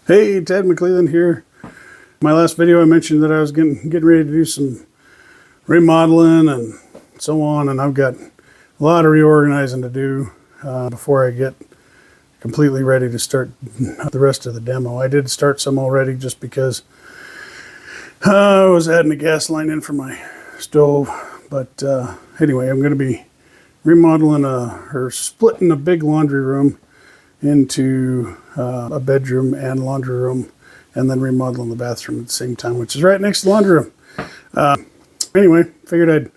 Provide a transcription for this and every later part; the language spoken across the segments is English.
Hey, Ted McClelland here. My last video I mentioned that I was getting ready to do some remodeling and so on, and I've got a lot of reorganizing to do before I get completely ready to start the rest of the demo. I did start some already just because I was adding a gas line in for my stove, but anyway, I'm going to be remodeling or splitting a big laundry room into a bedroom and laundry room, and then remodeling the bathroom at the same time, which is right next to the laundry room. Anyway, figured I'd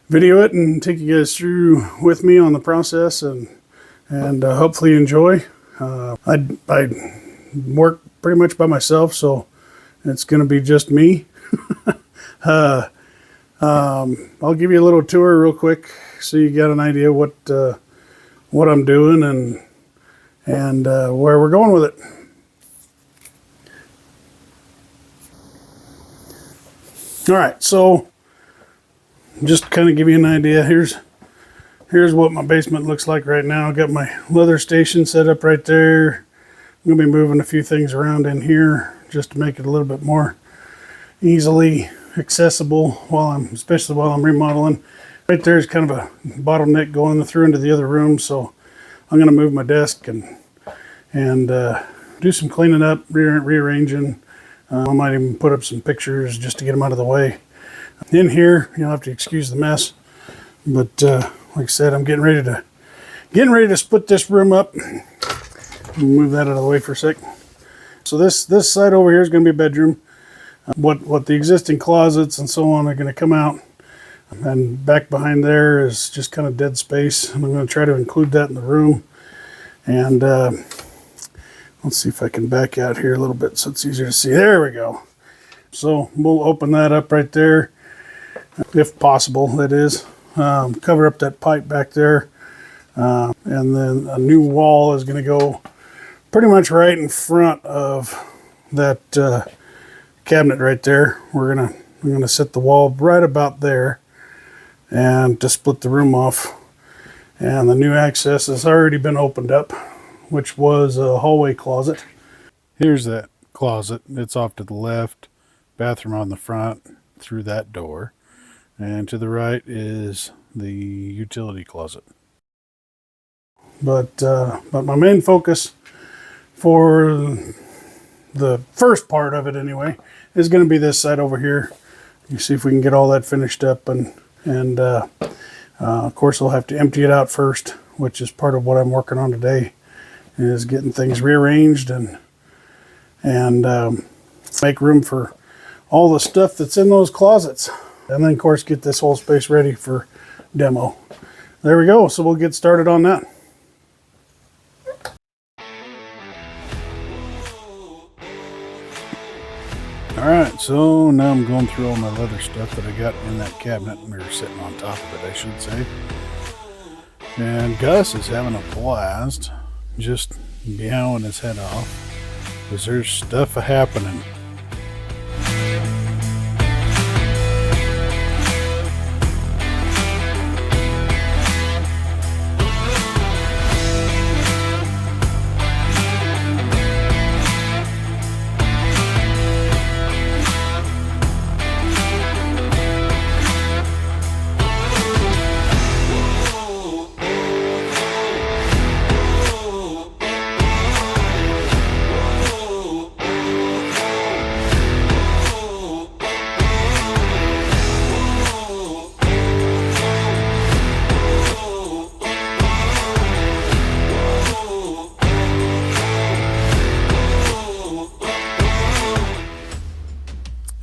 video it and take you guys through with me on the process, and hopefully you enjoy. I work pretty much by myself, so it's going to be just me. I'll give you a little tour real quick so you got an idea what I'm doing and where we're going with it. All right, so just to kind of give you an idea, here's what my basement looks like right now. I got my leather station set up right there. I'm gonna be moving a few things around in here just to make it a little bit more easily accessible especially while I'm remodeling. Right there is kind of a bottleneck going through into the other room, so I'm gonna move my desk and do some cleaning up, rearranging. I might even put up some pictures just to get them out of the way. In here, you'll have to excuse the mess, but like I said, I'm getting ready to split this room up. Move that out of the way for a sec. So this side over here is going to be a bedroom. What the existing closets and so on are going to come out, and back behind there is just kind of dead space, and I'm going to try to include that in the room. And let's see if I can back out here a little bit so it's easier to see. There we go. So we'll open that up right there, if possible, that is. Cover up that pipe back there. And then a new wall is going to go pretty much right in front of that cabinet right there. I'm gonna set the wall right about there and to split the room off. And the new access has already been opened up, which was a hallway closet. Here's that closet. It's off to the left, bathroom on the front through that door, and to the right is the utility closet. But my main focus for the first part of it anyway is going to be this side over here. You see if we can get all that finished up, and of course I'll have to empty it out first, which is part of what I'm working on today, is getting things rearranged and make room for all the stuff that's in those closets, and then of course get this whole space ready for demo. There we go. So we'll get started on that. Alright, so now I'm going through all my leather stuff that I got in that cabinet, or sitting on top of it I should say. And Gus is having a blast, just meowing his head off, because there's stuff happening.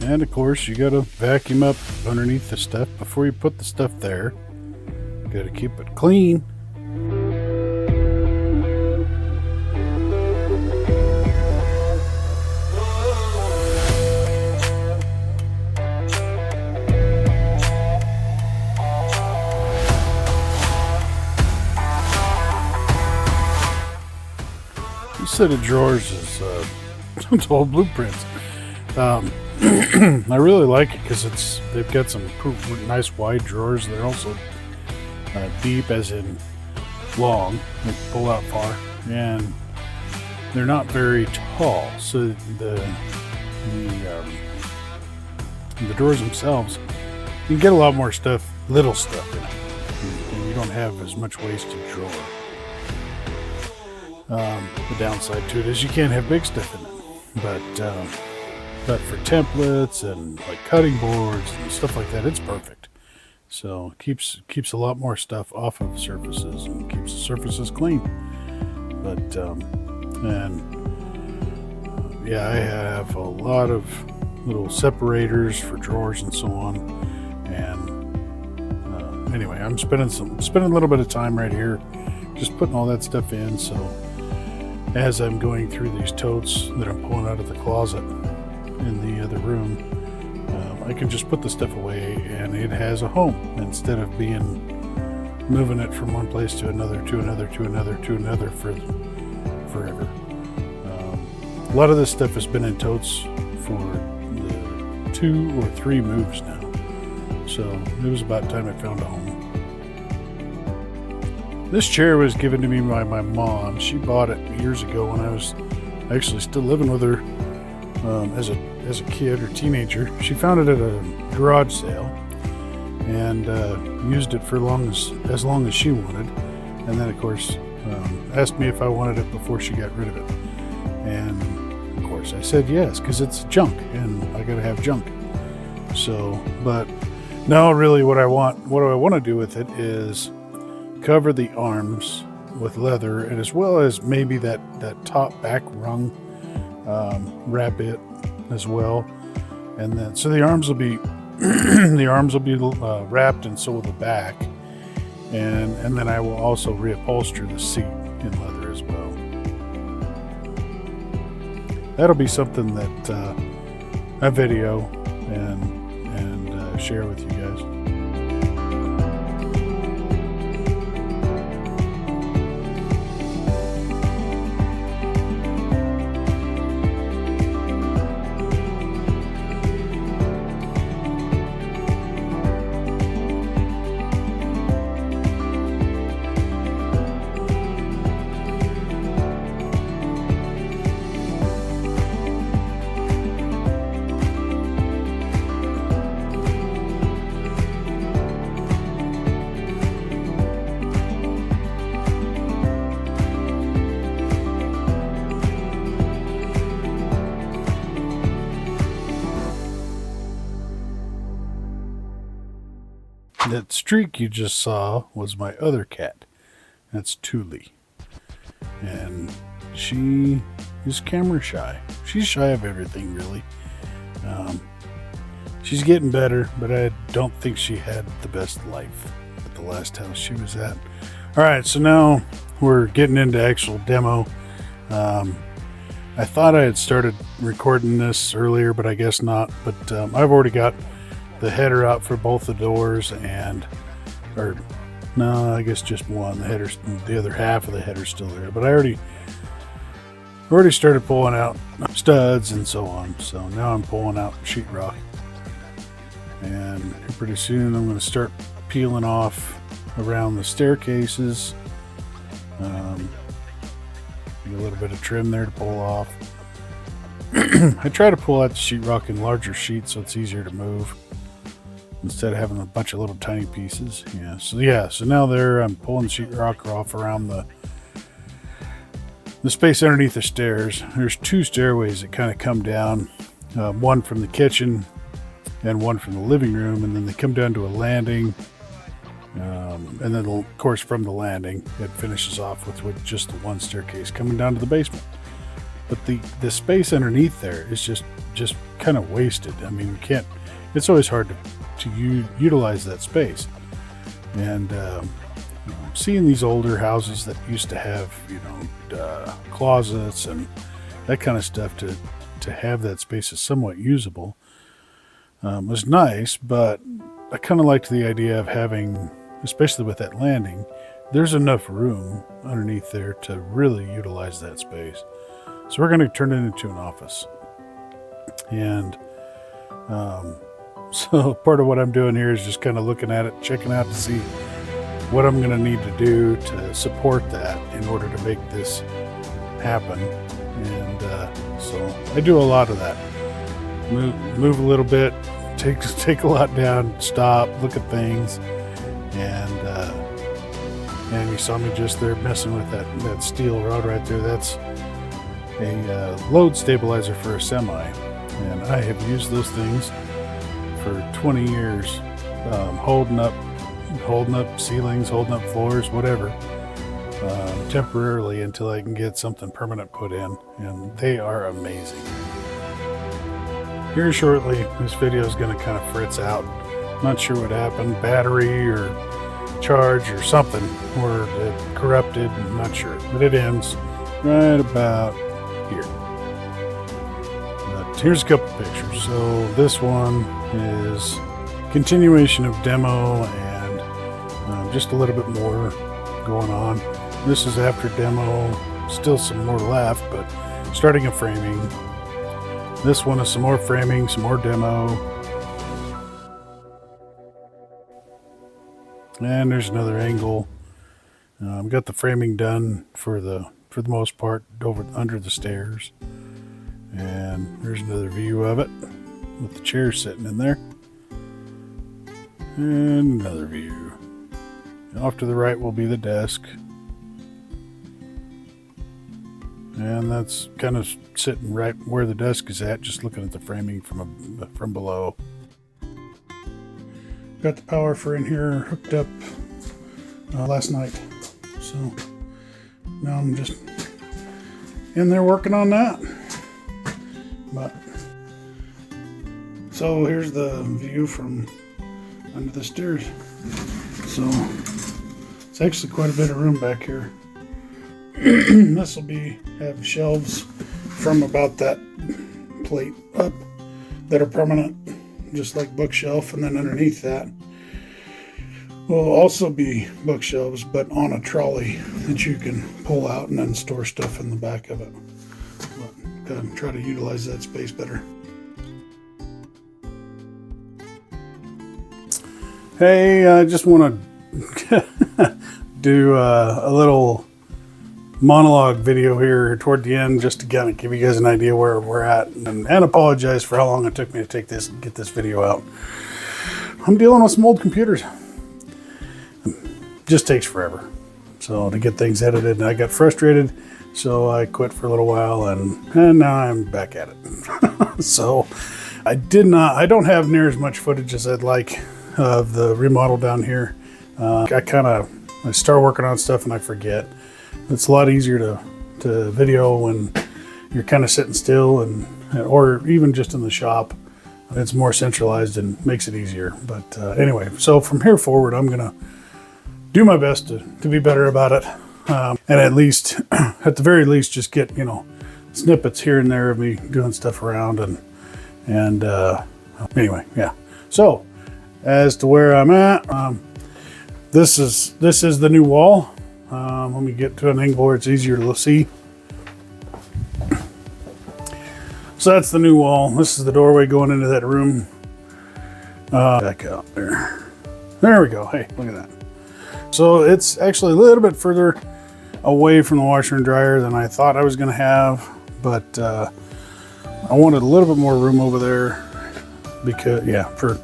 And of course, you gotta vacuum up underneath the stuff before you put the stuff there. You gotta keep it clean. This set of drawers is it's all blueprints. I really like it because they've got some nice wide drawers. They're also deep, as in long. They pull out far, and they're not very tall, so the drawers themselves, you can get a lot more stuff, little stuff in it. And you don't have as much wasted drawer. The downside to it is you can't have big stuff in it, but for templates and like cutting boards and stuff like that, it's perfect. So it keeps a lot more stuff off of surfaces and keeps the surfaces clean. But yeah, I have a lot of little separators for drawers and so on. And anyway, I'm spending a little bit of time right here, just putting all that stuff in. So as I'm going through these totes that I'm pulling out of the closet in the other room, I can just put the stuff away and it has a home instead of moving it from one place to another, to another, to another, to another for forever. A lot of this stuff has been in totes for the 2 or 3 moves now. So it was about time I found a home. This chair was given to me by my mom. She bought it years ago when I was actually still living with her as a kid or teenager. She found it at a garage sale and used it for as long as she wanted. And then, of course, asked me if I wanted it before she got rid of it. And, of course, I said yes, because it's junk, and I got to have junk. So, but no, really what I want to do with it is cover the arms with leather, and as well as maybe that top back rung, wrap it as well. And then, so the arms will be wrapped, and so will the back. And then I will also reupholster the seat in leather as well. That'll be something that I video and share with you guys. That streak you just saw was my other cat. That's Thule. And she is camera shy. She's shy of everything, really. She's getting better, but I don't think she had the best life at the last house she was at. All right, so now we're getting into actual demo. I thought I had started recording this earlier, but I guess not. But I've already got the header out for both the doors, or no, I guess just one. The other half of the header's still there, but I already started pulling out studs and so on. So now I'm pulling out sheetrock, and pretty soon I'm going to start peeling off around the staircases. A little bit of trim there to pull off. I try to pull out the sheetrock in larger sheets so it's easier to move, instead of having a bunch of little tiny pieces. So now I'm pulling sheetrock off around the space underneath the stairs. There's 2 stairways that kind of come down, one from the kitchen and one from the living room, and then they come down to a landing, and then of course from the landing it finishes off with just the one staircase coming down to the basement. But the space underneath there is just kind of wasted. I mean, it's always hard to utilize that space. And seeing these older houses that used to have closets and that kind of stuff, to have that space is somewhat usable, was nice. But I kind of liked the idea of having, especially with that landing, there's enough room underneath there to really utilize that space. So we're going to turn it into an office. And so part of what I'm doing here is just kind of looking at it, checking out to see what I'm going to need to do to support that in order to make this happen. And so I do a lot of that. Move a little bit, take a lot down, stop, look at things, and you saw me just there messing with that steel rod right there. That's a load stabilizer for a semi, and I have used those things for 20 years, holding up ceilings, holding up floors, whatever, temporarily until I can get something permanent put in, and they are amazing. Here shortly, this video is going to kind of fritz out. Not sure what happened, battery or charge or something, or it corrupted, I'm not sure, but it ends right about here. But here's a couple pictures. So this one is continuation of demo and just a little bit more going on. This is after demo, still some more left, but starting a framing. This one is some more framing, some more demo. And there's another angle. Got the framing done for the most part over under the stairs. And there's another view of it with the chair sitting in there. And another view. Off to the right will be the desk. And that's kind of sitting right where the desk is at, just looking at the framing from below. Got the power for in here hooked up last night. So now I'm just in there working on that. But so here's the view from under the stairs. So it's actually quite a bit of room back here. This will have shelves from about that plate up that are permanent, just like bookshelf, and then underneath that will also be bookshelves, but on a trolley that you can pull out and then store stuff in the back of it. But gotta try to utilize that space better. Hey, I just want to do a little monologue video here toward the end, just to kind of give you guys an idea where we're at, and apologize for how long it took me to get this video out. I'm dealing with some old computers. It just takes forever. So to get things edited, and I got frustrated, so I quit for a little while, and now I'm back at it. So I don't have near as much footage as I'd like of the remodel down here. I start working on stuff and I forget. It's a lot easier to video when you're kind of sitting still, or even just in the shop. It's more centralized and makes it easier. But anyway, so from here forward, I'm gonna do my best to be better about it, and at the very least, just get snippets here and there of me doing stuff around, and anyway, yeah. So as to where I'm at, this is the new wall. Let me get to an angle where it's easier to see. So that's the new wall. This is the doorway going into that room. Back out there. There we go. Hey, look at that. So it's actually a little bit further away from the washer and dryer than I thought I was going to have, but I wanted a little bit more room over there because, yeah, for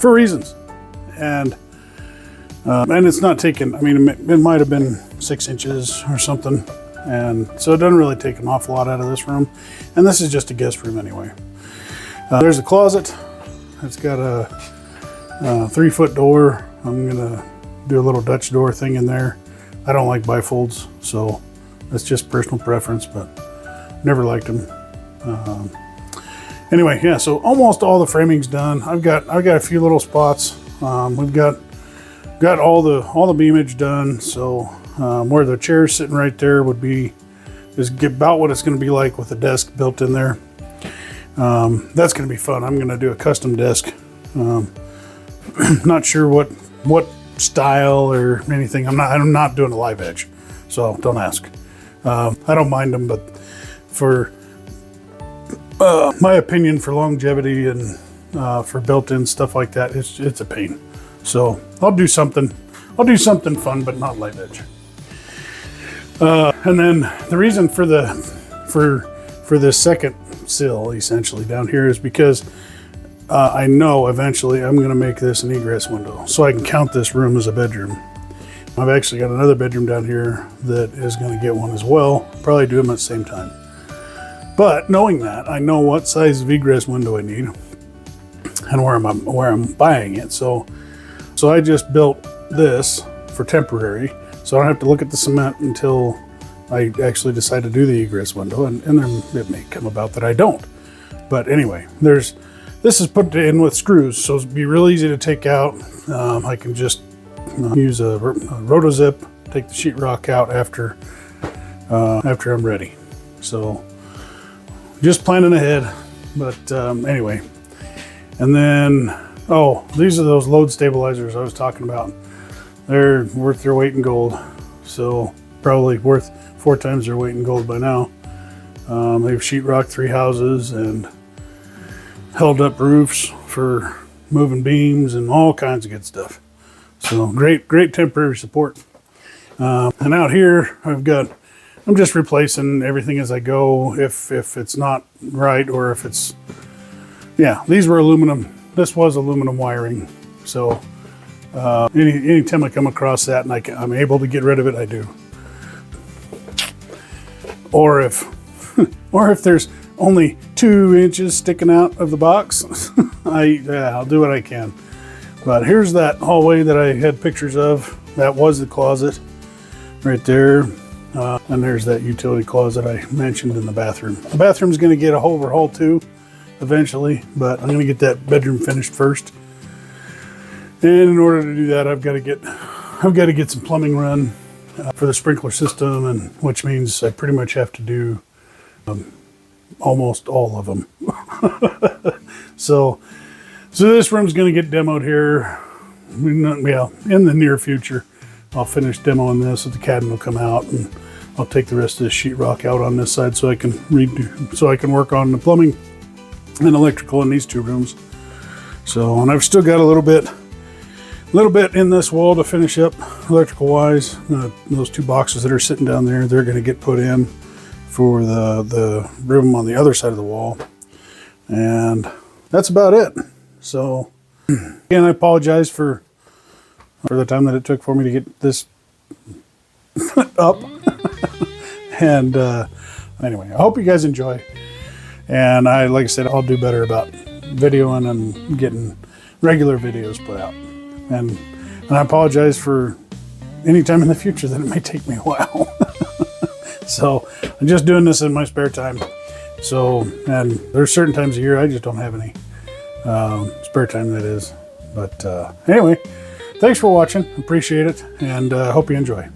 reasons. And it's not taking, I mean, it might have been 6 inches or something. And so it doesn't really take an awful lot out of this room. And this is just a guest room anyway. There's a closet. It's got a 3-foot door. I'm gonna do a little Dutch door thing in there. I don't like bifolds, so that's just personal preference, but never liked them. Anyway, yeah, so almost all the framing's done. I've got a few little spots. We've got all the beamage done, so where the chair's sitting right there is about what it's going to be like with the desk built in there. That's going to be fun. I'm going to do a custom desk. Not sure what style or anything. I'm not doing a live edge, so don't ask. I don't mind them, but for my opinion, for longevity and for built-in stuff like that, it's a pain. So I'll do something fun, but not live edge. And then the reason for for this second sill essentially down here is because I know eventually I'm going to make this an egress window, so I can count this room as a bedroom. I've actually got another bedroom down here that is going to get one as well. Probably do them at the same time. But knowing that, I know what size of egress window I need and where I'm buying it. So I just built this for temporary, so I don't have to look at the cement until I actually decide to do the egress window, and then it may come about that I don't. But anyway, this is put in with screws, so it'll be real easy to take out. I can just use a rotozip, take the sheetrock out after I'm ready. So just planning ahead. But anyway, and then these are those load stabilizers I was talking about. They're worth their weight in gold, so probably worth 4 times their weight in gold by now. They've sheetrocked 3 houses and held up roofs for moving beams and all kinds of good stuff. So great temporary support. And out here I'm just replacing everything as I go if it's not right, or if it's, these were aluminum. This was aluminum wiring. So anytime I come across that and I'm able to get rid of it, I do. Or if there's only 2 inches sticking out of the box, I'll do what I can. But here's that hallway that I had pictures of. That was the closet right there. And there's that utility closet I mentioned in the bathroom. The bathroom's going to get a overhaul too eventually, but I'm going to get that bedroom finished first. And in order to do that, I've got to get some plumbing run for the sprinkler system, and which means I pretty much have to do almost all of them. So this room's going to get demoed here. In the near future, I'll finish demoing this, so the cabin will come out, and I'll take the rest of this sheetrock out on this side so I can work on the plumbing and electrical in these 2 rooms. So, and I've still got a little bit in this wall to finish up electrical wise. Those 2 boxes that are sitting down there, they're going to get put in for the room on the other side of the wall. And that's about it. So again, I apologize for the time that it took for me to get this up. And anyway, I hope you guys enjoy. And like I said, I'll do better about videoing and getting regular videos put out. And I apologize for any time in the future that it may take me a while. So I'm just doing this in my spare time. So, and there's certain times of year I just don't have any spare time, that is. But anyway, thanks for watching. Appreciate it, and hope you enjoy.